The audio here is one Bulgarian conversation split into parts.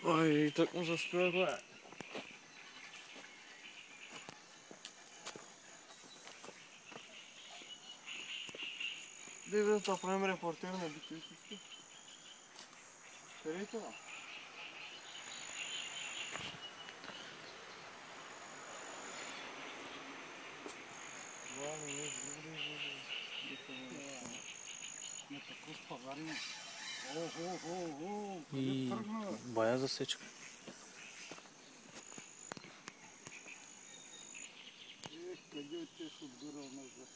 Ой, так му заспива това. Дай да правим репортер на битвите. Къде е това? И бая засечка. Къде отиш отбирал назад?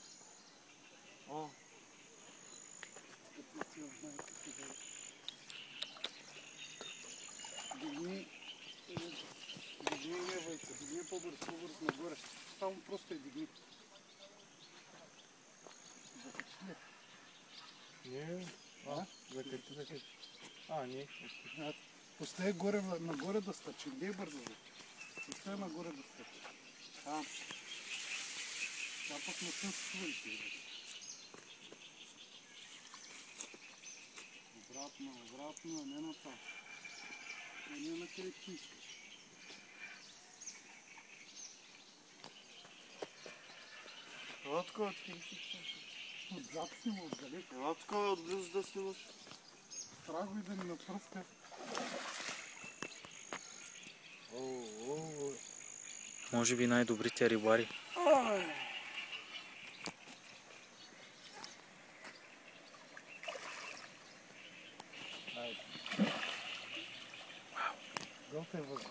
О! Дигни левайца, дигни по-бърз нагоре. Само просто дигни. Закачи ли? Не. Закачи. Не. Постави нагоре да стъчи. Иди бързо. Постави нагоре да стъчи. Там. Това пък не съм свърши. Обратно, не на това. Не на къде ти искаш. Ела такова откъде си искаш? Отзад снимаш, дали? Ела такова отблизо да снимаш. Страх ви да ми напръска. Може би най-добрите рибари. Гълта е въздух.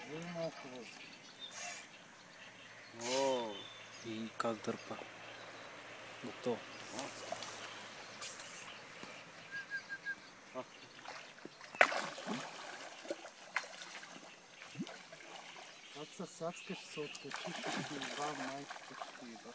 Вземи малко въздух. И как дърпа. Готово. Как се сацкаш, се откачиш, ще ти иба, майката ще ти иба.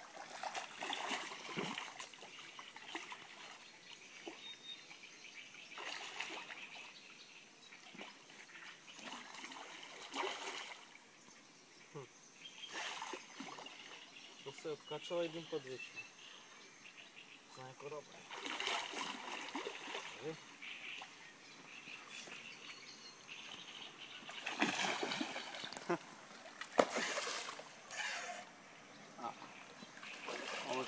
То се е откачала един път вече. Знае кораба.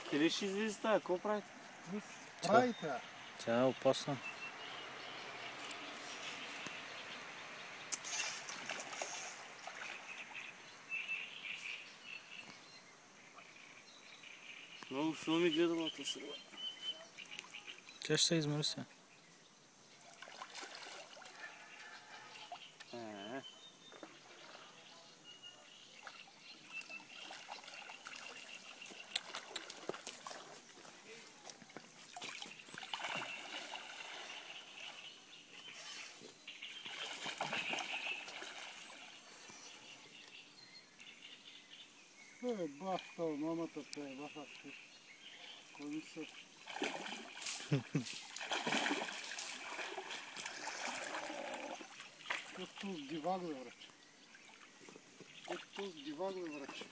Къде ще излезе тази? Какво правите? Правите! Тя е опасна. Много филми гледала тази риба. Тя ще се измори сега. Бахта, мамата те баха. Кои са? Като дивагле връча. Като дивагле връча.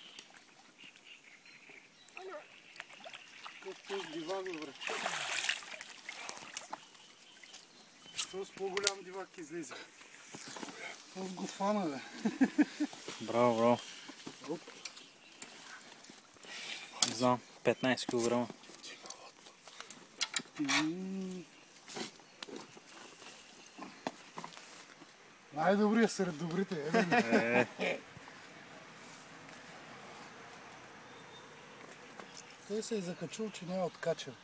Като дивагле връча. Що с по-голям дивак излиза? С го фана, бе. Браво. Не знам, 15 кг. Най-добрият сред добрите. Той се е закачил, че не е откачен.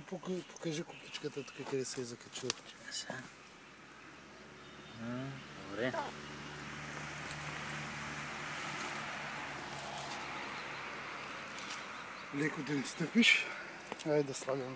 Покажи кукичката тук, къде се е закачил. Добре. Леко да не стъпиш. Айде да слагам